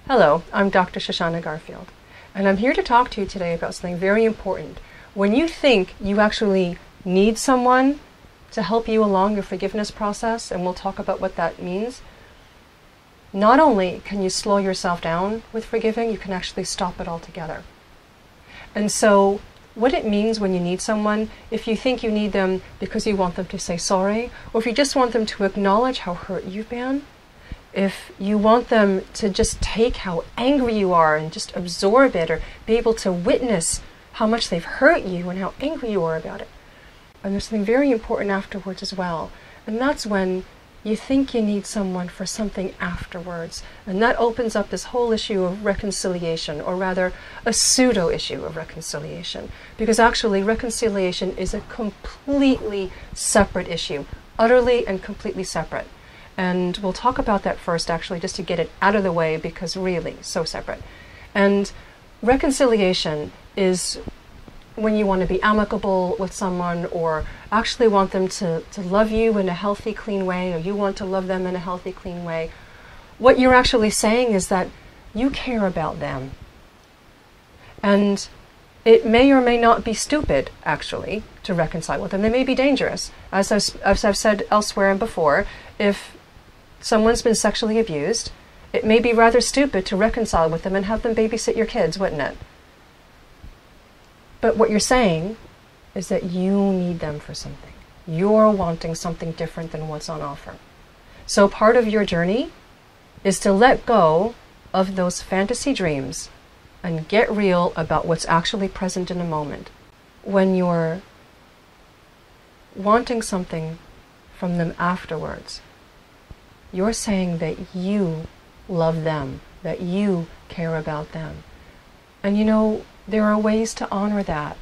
Hello, I'm Dr. Shoshana Garfield, and I'm here to talk to you today about something very important. When you think you actually need someone to help you along your forgiveness process, and we'll talk about what that means, not only can you slow yourself down with forgiving, you can actually stop it altogether. And so what it means when you need someone, if you think you need them because you want them to say sorry, or if you just want them to acknowledge how hurt you've been, if you want them to just take how angry you are and just absorb it, or be able to witness how much they've hurt you and how angry you are about it. And there's something very important afterwards as well. And that's when you think you need someone for something afterwards. And that opens up this whole issue of reconciliation, or rather a pseudo issue of reconciliation. Because actually reconciliation is a completely separate issue, utterly and completely separate. And we'll talk about that first, actually, just to get it out of the way, because really, so separate. And reconciliation is when you want to be amicable with someone, or actually want them to love you in a healthy, clean way, or you want to love them in a healthy, clean way. What you're actually saying is that you care about them. And it may or may not be stupid, actually, to reconcile with them. They may be dangerous. As I've said elsewhere and before, if someone's been sexually abused, it may be rather stupid to reconcile with them and have them babysit your kids, wouldn't it? But what you're saying is that you need them for something. You're wanting something different than what's on offer. So part of your journey is to let go of those fantasy dreams and get real about what's actually present in a moment. When you're wanting something from them afterwards, you're saying that you love them, that you care about them. And you know, there are ways to honor that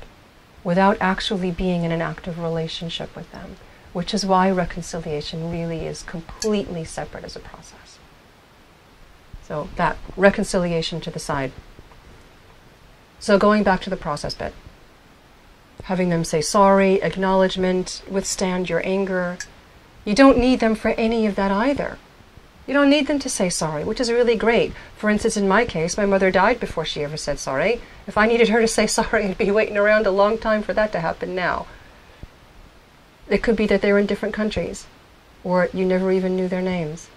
without actually being in an active relationship with them, which is why reconciliation really is completely separate as a process. So that, reconciliation to the side. So going back to the process bit, having them say sorry, acknowledgement, withstand your anger. You don't need them for any of that either. You don't need them to say sorry, which is really great. For instance, in my case, my mother died before she ever said sorry. If I needed her to say sorry, I'd be waiting around a long time for that to happen now. It could be that they were in different countries, or you never even knew their names.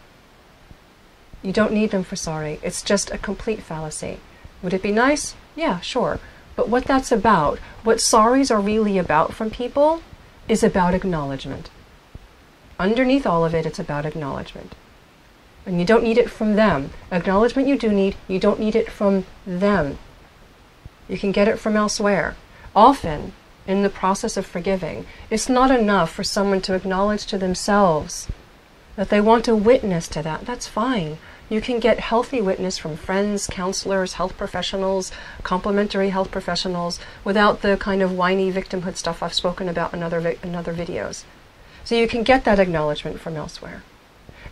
You don't need them for sorry. It's just a complete fallacy. Would it be nice? Yeah, sure. But what that's about, what sorries are really about from people, is about acknowledgement. Underneath all of it, it's about acknowledgement. And you don't need it from them. Acknowledgement you do need, you don't need it from them. You can get it from elsewhere. Often, in the process of forgiving, it's not enough for someone to acknowledge to themselves that they want to witness to that. That's fine. You can get healthy witness from friends, counselors, health professionals, complementary health professionals, without the kind of whiny victimhood stuff I've spoken about in other videos. So you can get that acknowledgement from elsewhere.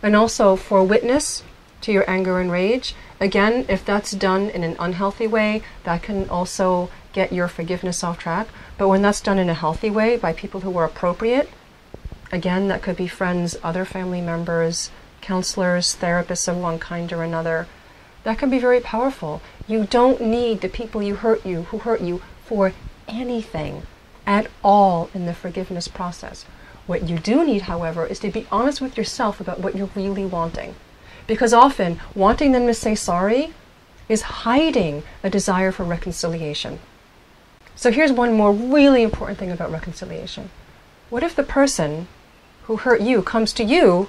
And also for witness to your anger and rage, again, if that's done in an unhealthy way, that can also get your forgiveness off track. But when that's done in a healthy way by people who are appropriate, again, that could be friends, other family members, counselors, therapists of one kind or another, that can be very powerful. You don't need the people who hurt you for anything at all in the forgiveness process. What you do need, however, is to be honest with yourself about what you're really wanting. Because often, wanting them to say sorry is hiding a desire for reconciliation. So here's one more really important thing about reconciliation. What if the person who hurt you comes to you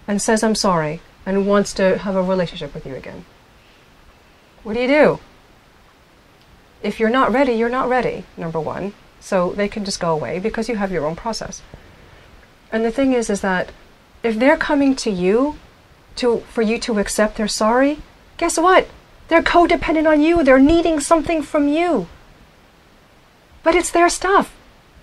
and says, I'm sorry, and wants to have a relationship with you again? What do? If you're not ready, you're not ready, number one. So they can just go away because you have your own process. And the thing is that if they're coming to you for you to accept they're sorry, guess what? They're codependent on you. They're needing something from you. But it's their stuff.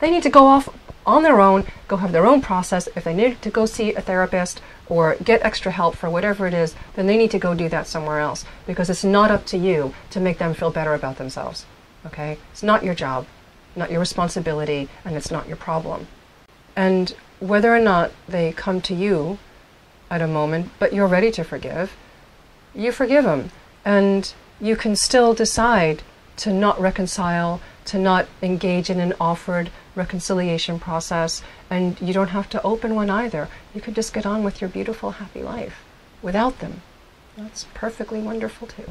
They need to go off on their own, go have their own process. If they need to go see a therapist or get extra help for whatever it is, then they need to go do that somewhere else, because it's not up to you to make them feel better about themselves. Okay? It's not your job, not your responsibility, and it's not your problem. And whether or not they come to you at a moment, but you're ready to forgive, you forgive them. And you can still decide to not reconcile, to not engage in an offered reconciliation process, and you don't have to open one either. You can just get on with your beautiful, happy life without them. That's perfectly wonderful too.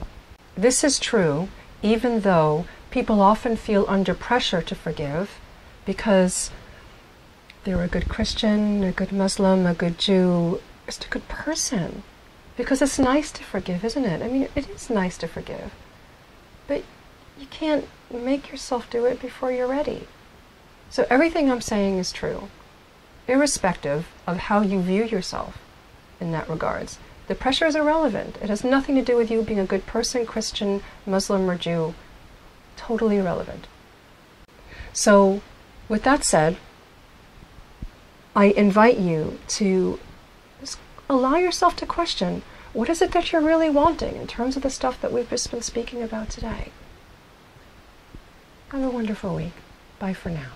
This is true even though people often feel under pressure to forgive because they're a good Christian, a good Muslim, a good Jew, just a good person. Because it's nice to forgive, isn't it? I mean, it is nice to forgive. But you can't make yourself do it before you're ready. So everything I'm saying is true, irrespective of how you view yourself in that regards. The pressure is irrelevant. It has nothing to do with you being a good person, Christian, Muslim, or Jew. Totally irrelevant. So, with that said, I invite you to just allow yourself to question, what is it that you're really wanting in terms of the stuff that we've just been speaking about today? Have a wonderful week. Bye for now.